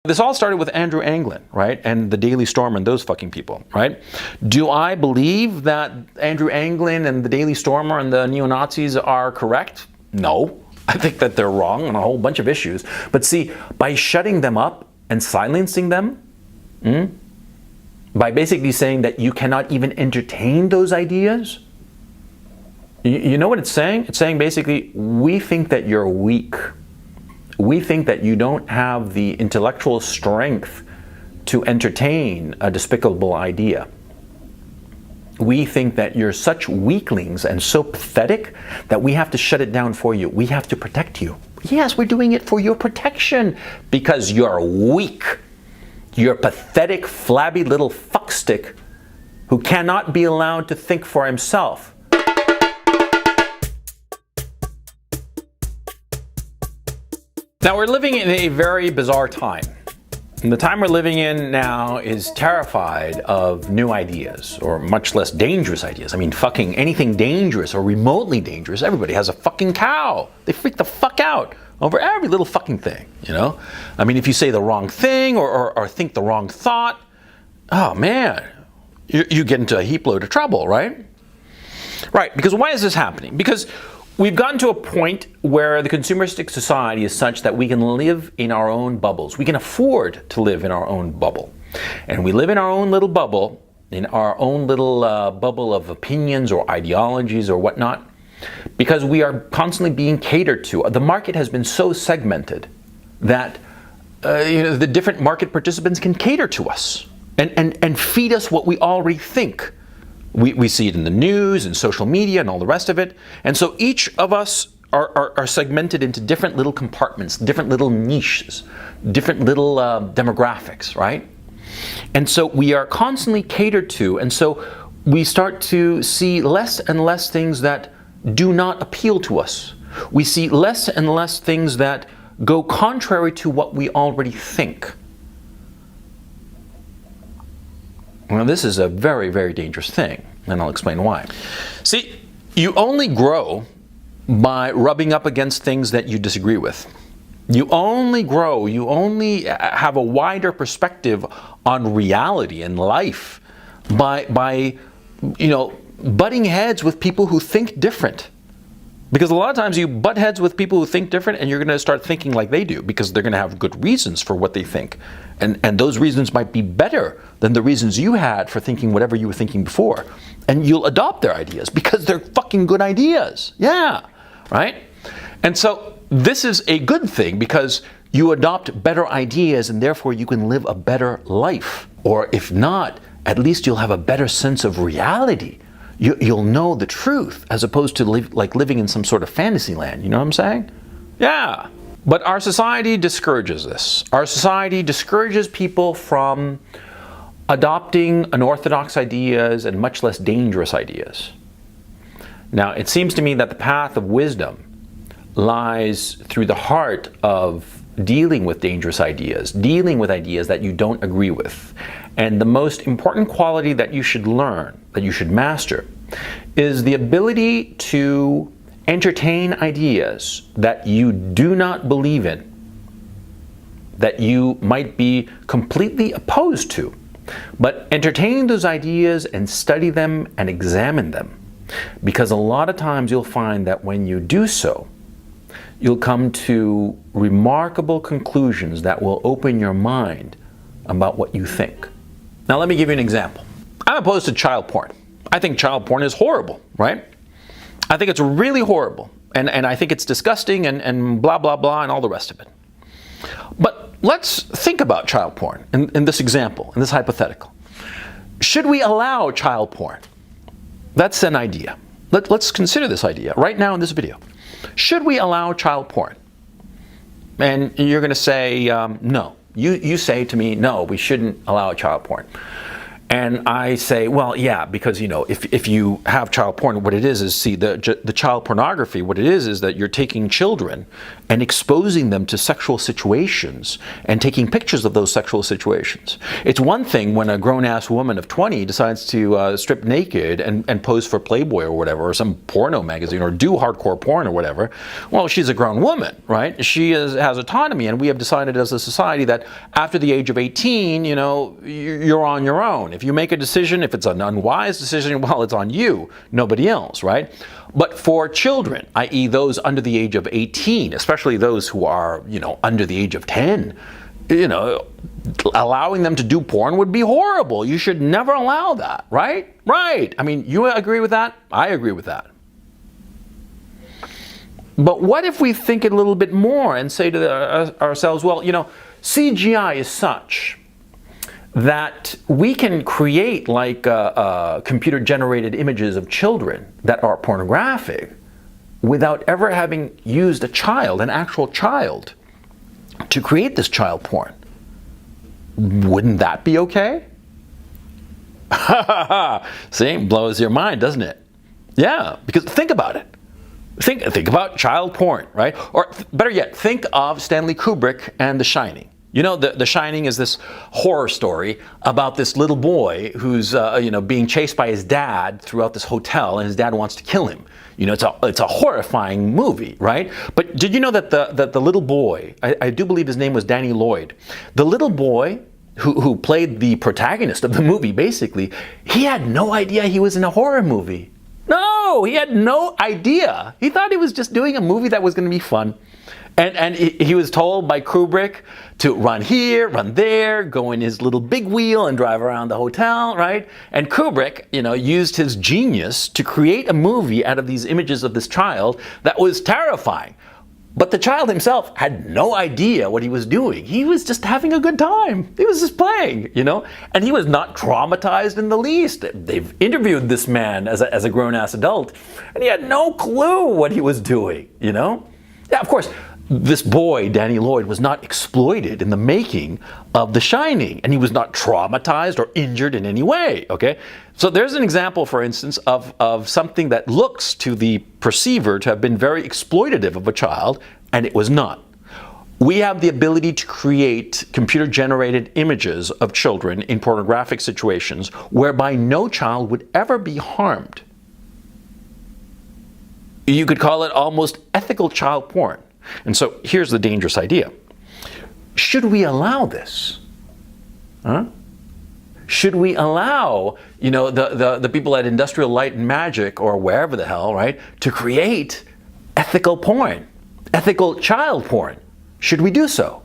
This all started with Andrew Anglin, right? And the Daily Stormer and those fucking people, right? Do I believe that Andrew Anglin and the Daily Stormer and the neo-Nazis are correct? No. I think that they're wrong on a whole bunch of issues. But see, by shutting them up and silencing them, by basically saying that you cannot even entertain those ideas, you know what it's saying? It's saying basically, we think that you're weak. We think that you don't have the intellectual strength to entertain a despicable idea. We think that you're such weaklings and so pathetic that we have to shut it down for you. We have to protect you. Yes, we're doing it for your protection because you're weak. You're a pathetic, flabby little fuckstick who cannot be allowed to think for himself. Now, we're living in a very bizarre time. And the time we're living in now is terrified of new ideas, or much less dangerous ideas. I mean, fucking anything dangerous or remotely dangerous, everybody has a fucking cow. They freak the fuck out over every little fucking thing, you know? I mean, if you say the wrong thing or think the wrong thought, oh man, you get into a heap load of trouble, right? Right, because why is this happening? Because we've gotten to a point where the consumeristic society is such that we can live in our own bubbles. We can afford to live in our own bubble. And we live in our own little bubble, in our own little bubble of opinions or ideologies or whatnot, because we are constantly being catered to. The market has been so segmented that the different market participants can cater to us and feed us what we already think. We see it in the news and social media and all the rest of it. And so each of us are segmented into different little compartments, different little niches, different little demographics, right? And so we are constantly catered to. And so we start to see less and less things that do not appeal to us. We see less and less things that go contrary to what we already think. Well, this is a very, very dangerous thing, and I'll explain why. See, you only grow by rubbing up against things that you disagree with. You only grow, you only have a wider perspective on reality and life by butting heads with people who think different. Because a lot of times you butt heads with people who think different and you're going to start thinking like they do because they're going to have good reasons for what they think. And those reasons might be better than the reasons you had for thinking whatever you were thinking before. And you'll adopt their ideas because they're fucking good ideas. Yeah, right? And so this is a good thing because you adopt better ideas and therefore you can live a better life. Or if not, at least you'll have a better sense of reality. You'll know the truth as opposed to living in some sort of fantasy land. You know what I'm saying? Yeah. But our society discourages this. Our society discourages people from adopting unorthodox ideas and much less dangerous ideas. Now, it seems to me that the path of wisdom lies through the heart of dealing with dangerous ideas, dealing with ideas that you don't agree with. And the most important quality that you should learn, that you should master, is the ability to entertain ideas that you do not believe in, that you might be completely opposed to, but entertain those ideas and study them and examine them. Because a lot of times you'll find that when you do so, you'll come to remarkable conclusions that will open your mind about what you think. Now let me give you an example. I'm opposed to child porn. I think child porn is horrible, right? I think it's really horrible. And I think it's disgusting and blah, blah, blah, and all the rest of it. But let's think about child porn in this example, in this hypothetical. Should we allow child porn? That's an idea. Let's consider this idea right now in this video. Should we allow child porn? And you're going to say, no. You say to me, no, we shouldn't allow child porn. And I say, well, yeah, because, if you have child porn, what it is see, the child pornography, what it is that you're taking children and exposing them to sexual situations and taking pictures of those sexual situations. It's one thing when a grown-ass woman of 20 decides to strip naked and pose for Playboy or whatever, or some porno magazine, or do hardcore porn or whatever. Well, she's a grown woman, right? She has autonomy, and we have decided as a society that after the age of 18, you're on your own. If you make a decision, if it's an unwise decision, well, it's on you, nobody else, right? But for children, i.e. those under the age of 18, especially those who are, under the age of 10, allowing them to do porn would be horrible. You should never allow that, right? Right. I mean, you agree with that? I agree with that. But what if we think it a little bit more and say to ourselves, well, CGI is such that we can create computer-generated images of children that are pornographic without ever having used an actual child, to create this child porn. Wouldn't that be okay? See, blows your mind, doesn't it? Yeah, because think about it. Think about child porn, right? Or better yet, think of Stanley Kubrick and The Shining. The Shining is this horror story about this little boy who's being chased by his dad throughout this hotel, and his dad wants to kill him. It's a horrifying movie, right? But did you know that the little boy, I do believe his name was Danny Lloyd, the little boy who played the protagonist of the movie, basically, he had no idea he was in a horror movie. No, he had no idea. He thought he was just doing a movie that was going to be fun. And he was told by Kubrick to run here, run there, go in his little big wheel and drive around the hotel, right? And Kubrick, used his genius to create a movie out of these images of this child that was terrifying. But the child himself had no idea what he was doing. He was just having a good time. He was just playing, And he was not traumatized in the least. They've interviewed this man as a grown-ass adult, and he had no clue what he was doing, Yeah, of course, this boy, Danny Lloyd, was not exploited in the making of The Shining, and he was not traumatized or injured in any way, okay? So there's an example, for instance, of something that looks to the perceiver to have been very exploitative of a child, and it was not. We have the ability to create computer-generated images of children in pornographic situations whereby no child would ever be harmed. You could call it almost ethical child porn. And so here's the dangerous idea. Should we allow this? Should we allow, the people at Industrial Light and Magic, or wherever the hell, right, to create ethical porn, ethical child porn? Should we do so?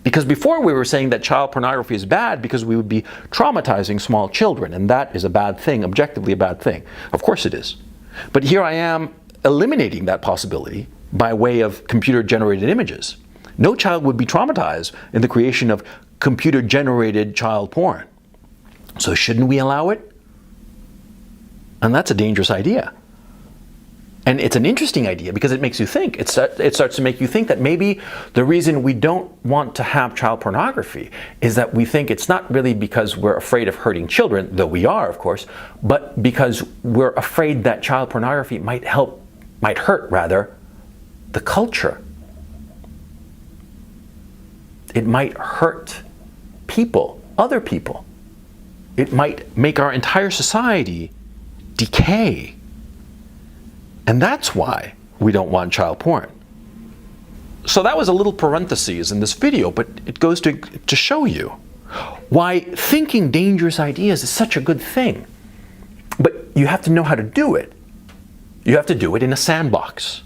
Because before we were saying that child pornography is bad because we would be traumatizing small children, and that is a bad thing, objectively a bad thing. Of course it is. But here I am eliminating that possibility by way of computer-generated images. No child would be traumatized in the creation of computer-generated child porn. So shouldn't we allow it? And that's a dangerous idea. And it's an interesting idea because it makes you think. It starts to make you think that maybe the reason we don't want to have child pornography is that we think it's not really because we're afraid of hurting children, though we are, of course, but because we're afraid that child pornography might hurt the culture. It might hurt people, other people. It might make our entire society decay. And that's why we don't want child porn. So that was a little parenthesis in this video, but it goes to show you why thinking dangerous ideas is such a good thing. But you have to know how to do it. You have to do it in a sandbox.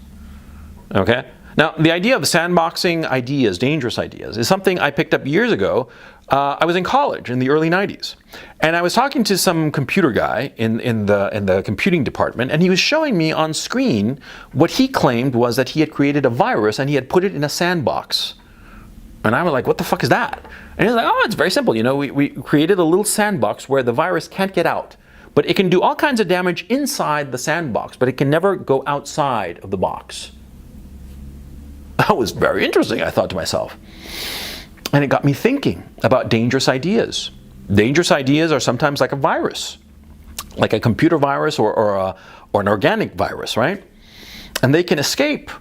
Okay? Now, the idea of sandboxing ideas, dangerous ideas, is something I picked up years ago. I was in college in the early 90s. And I was talking to some computer guy in the computing department, and he was showing me on screen what he claimed was that he had created a virus and he had put it in a sandbox. And I was like, what the fuck is that? And he's like, oh, it's very simple. We created a little sandbox where the virus can't get out. But it can do all kinds of damage inside the sandbox, but it can never go outside of the box. That was very interesting, I thought to myself. And it got me thinking about dangerous ideas. Dangerous ideas are sometimes like a virus, like a computer virus or an organic virus, right? And they can escape,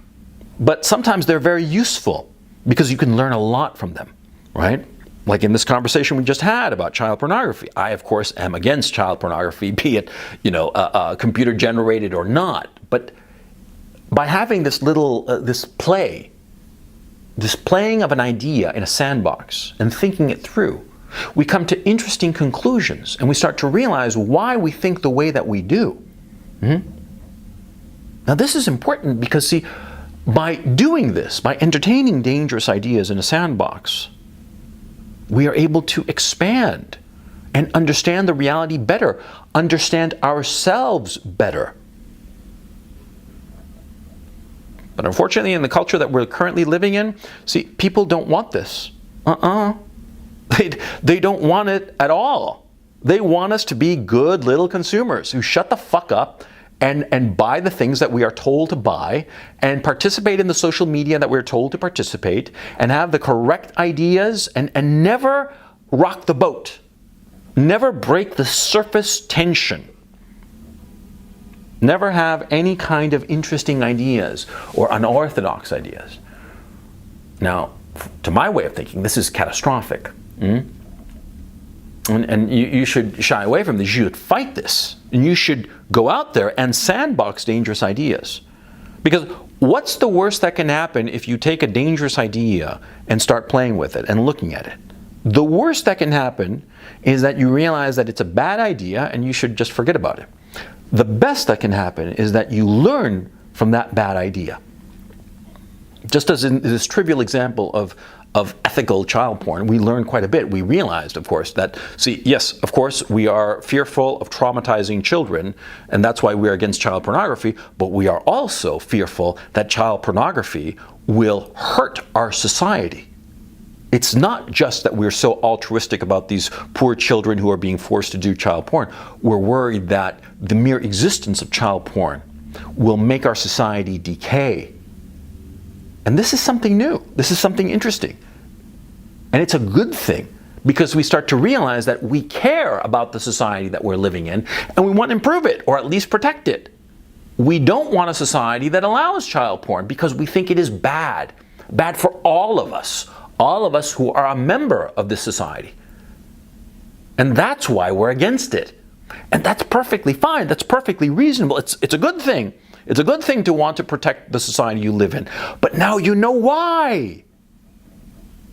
but sometimes they're very useful because you can learn a lot from them, right? Like in this conversation we just had about child pornography. I, of course, am against child pornography, be it, computer generated or not. But by having this little, this playing of an idea in a sandbox and thinking it through, we come to interesting conclusions and we start to realize why we think the way that we do. Now this is important because, see, by doing this, by entertaining dangerous ideas in a sandbox, we are able to expand and understand the reality better, understand ourselves better. But unfortunately, in the culture that we're currently living in, see, people don't want this. They don't want it at all. They want us to be good little consumers who shut the fuck up and buy the things that we are told to buy and participate in the social media that we're told to participate and have the correct ideas and never rock the boat. Never break the surface tension. Never have any kind of interesting ideas or unorthodox ideas. Now, to my way of thinking, this is catastrophic. And you should shy away from this. You should fight this. And you should go out there and sandbox dangerous ideas. Because what's the worst that can happen if you take a dangerous idea and start playing with it and looking at it? The worst that can happen is that you realize that it's a bad idea and you should just forget about it. The best that can happen is that you learn from that bad idea. Just as in this trivial example of ethical child porn, we learned quite a bit. We realized, of course, that, see, yes, of course, we are fearful of traumatizing children, and that's why we are against child pornography, but we are also fearful that child pornography will hurt our society. It's not just that we're so altruistic about these poor children who are being forced to do child porn. We're worried that the mere existence of child porn will make our society decay. And this is something new. This is something interesting. And it's a good thing because we start to realize that we care about the society that we're living in and we want to improve it or at least protect it. We don't want a society that allows child porn because we think it is bad. Bad for all of us who are a member of this society. And that's why we're against it. And that's perfectly fine. That's perfectly reasonable. It's a good thing. It's a good thing to want to protect the society you live in. But now you know why.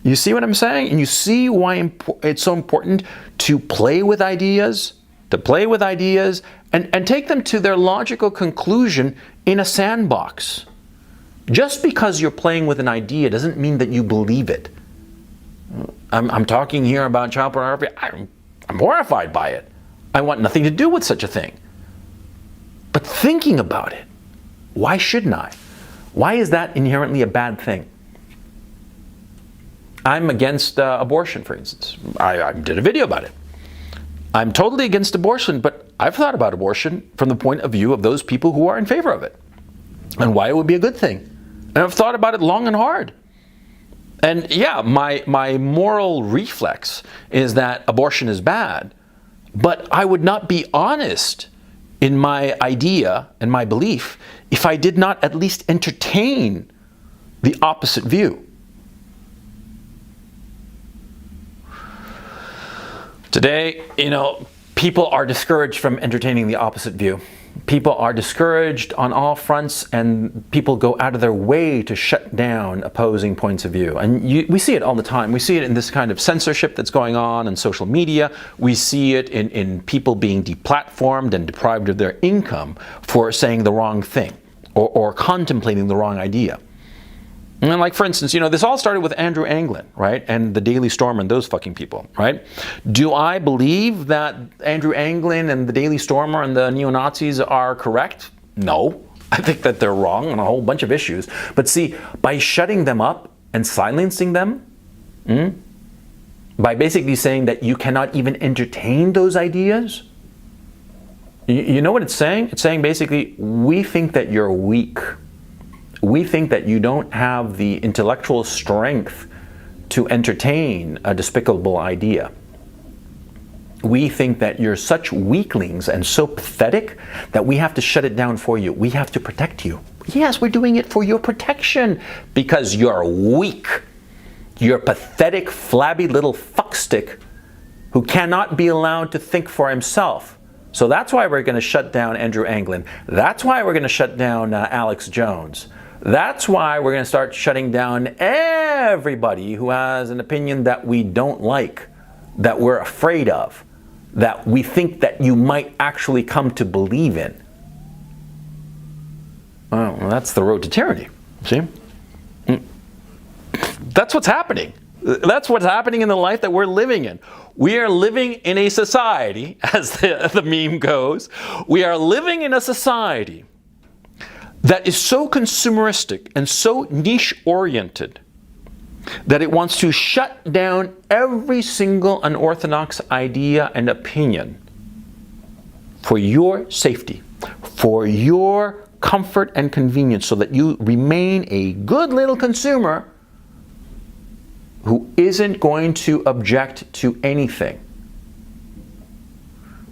You see what I'm saying? And you see why it's so important to play with ideas, and take them to their logical conclusion in a sandbox. Just because you're playing with an idea doesn't mean that you believe it. I'm talking here about child pornography. I'm horrified by it. I want nothing to do with such a thing. But thinking about it, why shouldn't I? Why is that inherently a bad thing? I'm against abortion, for instance. I did a video about it. I'm totally against abortion, but I've thought about abortion from the point of view of those people who are in favor of it and why it would be a good thing. And I've thought about it long and hard. And yeah, my moral reflex is that abortion is bad, but I would not be honest in my idea and my belief if I did not at least entertain the opposite view. Today, people are discouraged from entertaining the opposite view. People are discouraged on all fronts, and people go out of their way to shut down opposing points of view. And we see it all the time. We see it in this kind of censorship that's going on in social media. We see it in people being deplatformed and deprived of their income for saying the wrong thing or contemplating the wrong idea. And like, for instance, this all started with Andrew Anglin, right? And the Daily Stormer and those fucking people, right? Do I believe that Andrew Anglin and the Daily Stormer and the neo-Nazis are correct? No. I think that they're wrong on a whole bunch of issues. But see, by shutting them up and silencing them, by basically saying that you cannot even entertain those ideas, you know what it's saying? It's saying basically, we think that you're weak. We think that you don't have the intellectual strength to entertain a despicable idea. We think that you're such weaklings and so pathetic that we have to shut it down for you. We have to protect you. Yes, we're doing it for your protection because you're weak. You're a pathetic, flabby little fuckstick who cannot be allowed to think for himself. So that's why we're going to shut down Andrew Anglin. That's why we're going to shut down Alex Jones. That's why we're going to start shutting down everybody who has an opinion that we don't like, that we're afraid of, that we think that you might actually come to believe in. Well, that's the road to tyranny. See? That's what's happening. That's what's happening in the life that we're living in. We are living in a society, as the meme goes, we are living in a society that is so consumeristic and so niche-oriented that it wants to shut down every single unorthodox idea and opinion for your safety, for your comfort and convenience, so that you remain a good little consumer who isn't going to object to anything.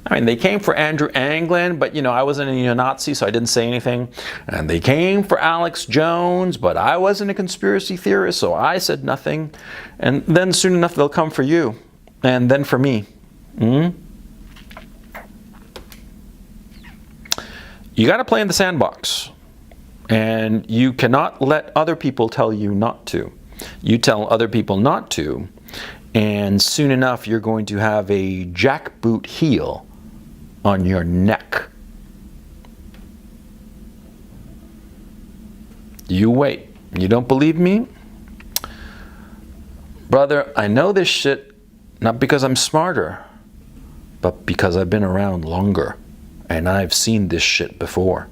I mean, they came for Andrew Anglin, but I wasn't a neo-Nazi, so I didn't say anything. And they came for Alex Jones, but I wasn't a conspiracy theorist, so I said nothing. And then soon enough, they'll come for you, and then for me. You got to play in the sandbox, and you cannot let other people tell you not to. You tell other people not to, and soon enough, you're going to have a jackboot heel on your neck. You wait. You don't believe me? Brother, I know this shit not because I'm smarter, but because I've been around longer and I've seen this shit before.